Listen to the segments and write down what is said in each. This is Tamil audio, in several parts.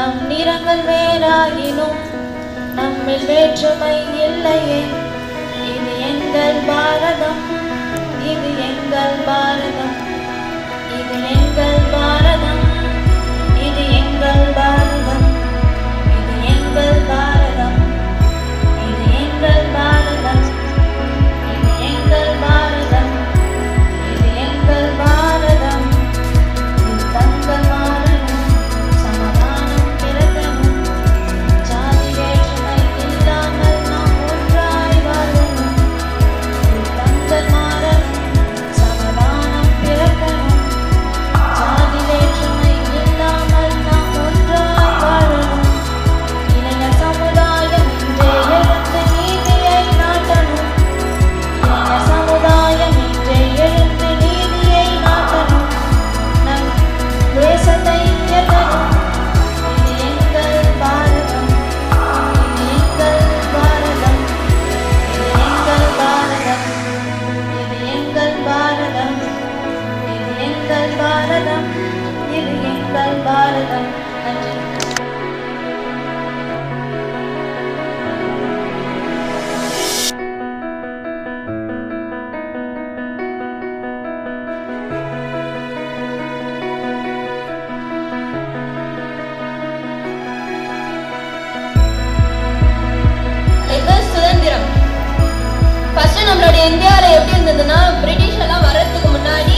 நம் நிறங்கள் வேறாகினும் நம்மில் வேற்றுமை இல்லையே. இது எங்கள் பாரதம், இது எங்கள் பாரதம், இது எங்கள் பாரதம், இது எங்கள் பாரதம், இது எங்கள் பாரதம், இது எங்கள் பாரதம், இது எங்கள் பாரதம், இது எங்கள் பாரதம். இது தங்கள் பாரதம், சமாதானம் பிறக்கணும், ஜாதி வேற்றுமை இல்லாமல் நாம் ஒன்றாய் வாழணும். இது தங்கள் பாரதம், சமாதானம் பிறக்கணும், ஜாதி வேற்றுமை இல்லாமல் நாம் ஒன்றாய் வாழணும். இளைஞர் சமுதாயம் இன்றே எழுந்து நீதியை நாட்டணும். இளைஞர் சமுதாயம் இன்றே எழுந்து நீதியை நாட்டணும். நம் தேசத்தை உயர்த்தணும். இது எங்கள் பாரதம், இது எங்கள் பாரதம், இது எங்கள் பாரதம், இது எங்கள் பாரதம், இது எங்கள் பாரதம், இது எங்கள் பாரதம். நன்றி. இது சுதந்திரம். ஃபர்ஸ்ட் நம்மளுடைய இந்தியாவில எப்படி இருந்ததுன்னா, பிரிட்டிஷ் எல்லாம் வர்றதுக்கு முன்னாடி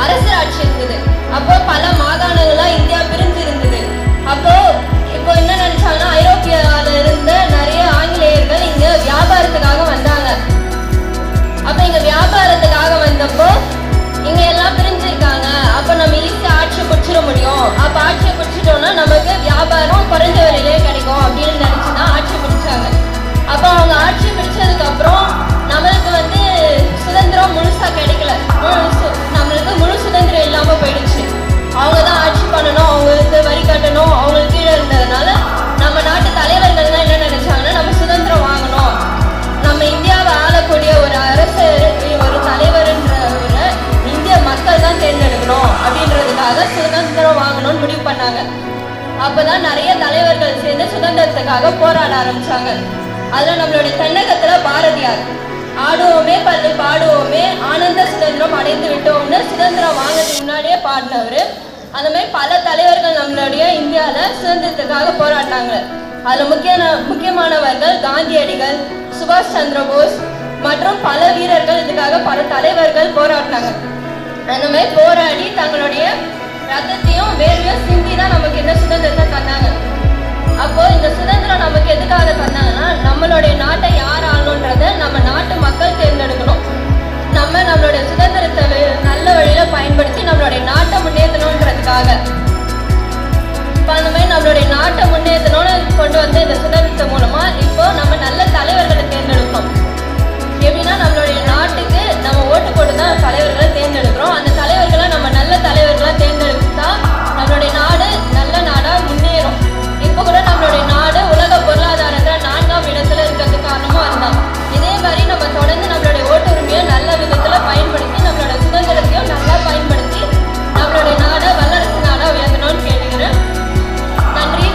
அரசர் ஆட்சி இருந்தது. அப்போ பல மாகாணங்களா இந்தியா பிரிஞ்சு இருந்தது. அப்போ இப்போ என்ன நினைச்சாங்கன்னா, ஐரோப்பியால இருந்த நிறைய ஆங்கிலேயர்கள் இங்க வியாபாரத்துக்காக வந்தாங்க. அப்ப இங்க வியாபாரத்துக்காக வந்தப்போ இங்க எல்லாம் பிரிஞ்சிருக்காங்க. அப்ப நம்ம ஈஸியா ஆட்சியை பிடிச்சிட முடியும். அப்ப ஆட்சியை பிடிச்சிட்டோம்னா நமக்கு வியாபாரம் குறைஞ்ச விலையிலே கிடைக்கும் அப்படின்னு நினைச்சுதான் ஆட்சி பிடிச்சாங்க. அப்போ அவங்க ஆட்சி பிடிச்சதுக்கு அப்புறம் நம்மளுக்கு சுதந்திரம் முழுசா கிடைக்கல. நம்மளுக்கு முழு சுதந்திரம் இல்லாம போயிடுச்சு. அவங்க தான் ஆட்சி பண்ணணும், அவங்களுக்கு வரி கட்டணும், அவங்களுக்கு கீழே இருந்ததுனால நம்ம நாட்டு தலைவர்கள் தான் என்ன நினைச்சாங்கன்னா, நம்ம சுதந்திரம் வாங்கணும், நம்ம இந்தியாவை ஆளக்கூடிய ஒரு அரசர், ஒரு தலைவர்ன்ற ஒரு இந்திய மக்கள் தான் தேர்ந்தெடுக்கணும் அப்படின்றதுக்காக சுதந்திரம் வாங்கணும்னு முடிவு பண்ணாங்க. அப்பதான் நிறைய தலைவர்கள் சேர்ந்து சுதந்திரத்துக்காக போராட ஆரம்பிச்சாங்க. அதுல நம்மளுடைய தென்னகத்துல பாரதியார் ஆடுவோமே பல்லு பாடுவோமே ஆனந்த சுதந்திரம் அடைந்து விட்டோம்னு சுதந்திரம் வாங்கிறதுக்கு முன்னாடியே பாடினவர். அந்த மாதிரி பல தலைவர்கள் நம்மளுடைய இந்தியாவில சுதந்திரத்துக்காக போராடினாங்க. அதுல முக்கியமானவர்கள் காந்தியடிகள், சுபாஷ் சந்திர போஸ் மற்றும் பல வீரர்கள், இதுக்காக பல தலைவர்கள் போராடினாங்க. அந்த மாதிரி போராடி தங்களுடைய ரத்தத்தையும் வேர்வையும் சிந்தி தான் நமக்கு என்ன சுதந்திரத்தை தந்தாங்க. அப்போ இந்த சுதந்திரம் நமக்கு எதுக்காக தந்தாங்கன்னா, நம்மளுடைய நாட்டை யார் ஆளணுன்றத நம்ம நாட்டு மக்கள் தேர்ந்தெடுக்கணும். நம்மளுடைய சுதந்திரத்தை நல்ல வழியில பயன்படுத்தி நம்மளுடைய நாட்டை முன்னேற்றணுன்றதுக்காக. இப்போ அந்த மாதிரி நம்மளுடைய நாட்டை முன்னேற்றணும்னு கொண்டு வந்த இந்த சுதந்திரத்தை மூலமா இப்போ நம்ம நல்ல தலைவர்களை தேர்ந்தெடுக்கணும். எப்படின்னா, நம்மளுடைய நாட்டுக்கு நம்ம ஓட்டு போட்டு தான் தலைவர்களை தேர்ந்தெடுக்கிறோம். அந்த தலைவர்களை நம்ம நல்ல தலைவர்களா தேர்ந்தெடுத்தா நம்மளுடைய நாடு நல்ல நாடா முன்னேறும். இப்போ கூட நம்மளுடைய நாடு உலக பொருளாதாரத்துல 4ஆம் இடத்துல இருக்கிறதுக்கு காரணமும் அதுதான். இதே மாதிரி நம்ம தொடர்ந்து நம்மளுடைய ஓட்டுரிமையை நல்ல விதத்துல பயன்படுத்தி நம்மளோட சுதந்திரத்தையும் நல்லா பயன்படுத்தி நம்மளுடைய நாடை வல்லரசு நாடா உயர்த்தணும்னு கேட்டுக்கிறேன். நன்றி.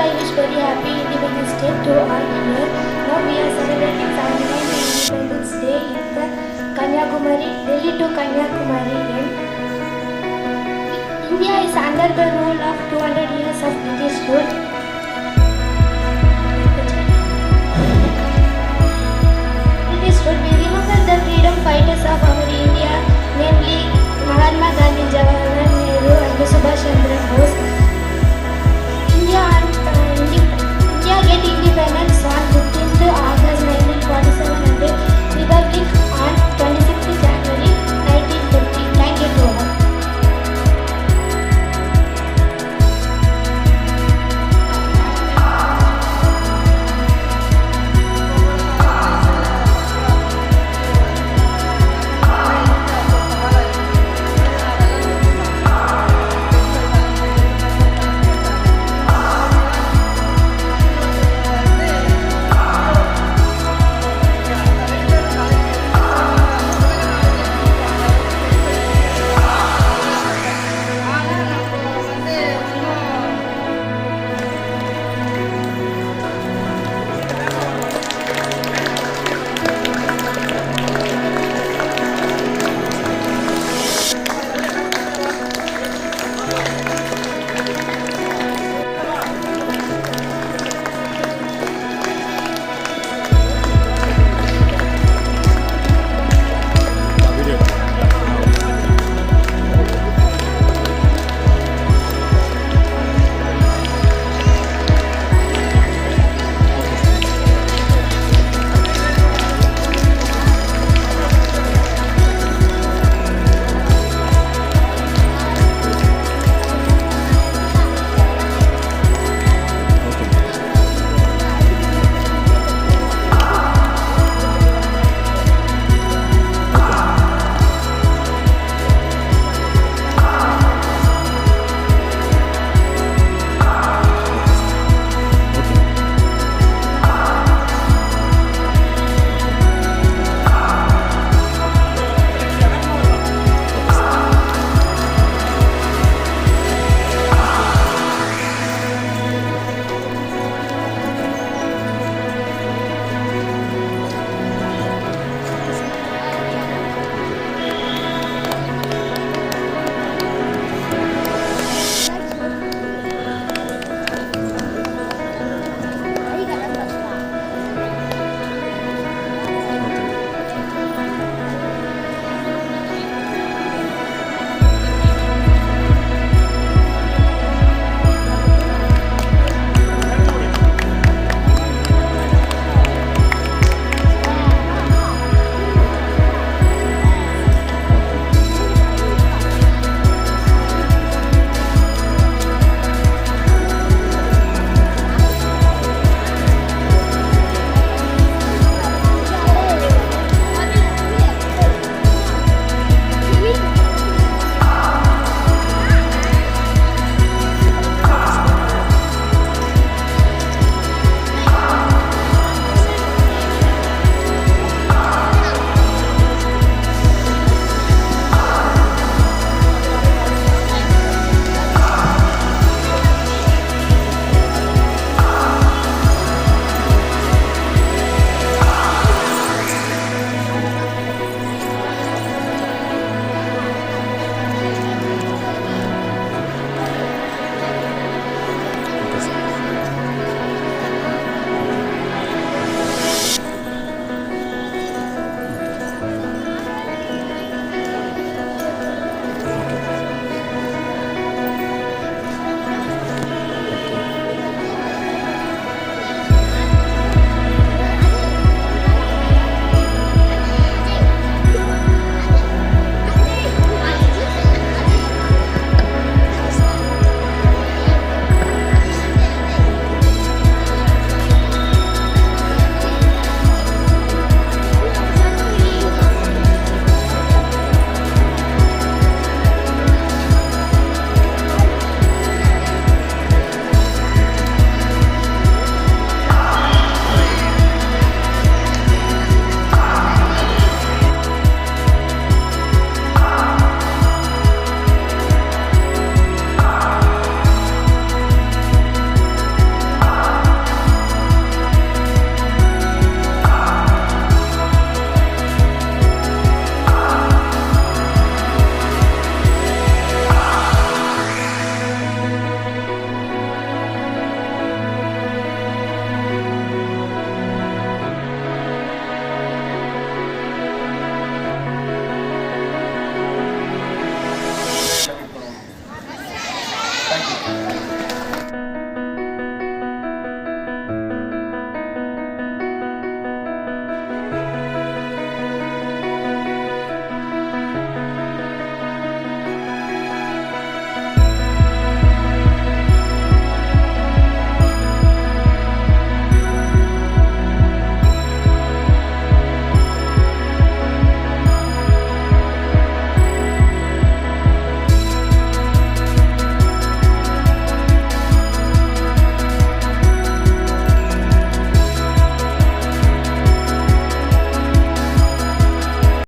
I wish very happy Independence Day to all here. Now we are celebrating 79th Independence Day in the Kanyakumari, Delhi to Kanyakumari. India is under the rule of 200 years of British rule. We remember the freedom fighters of our India, namely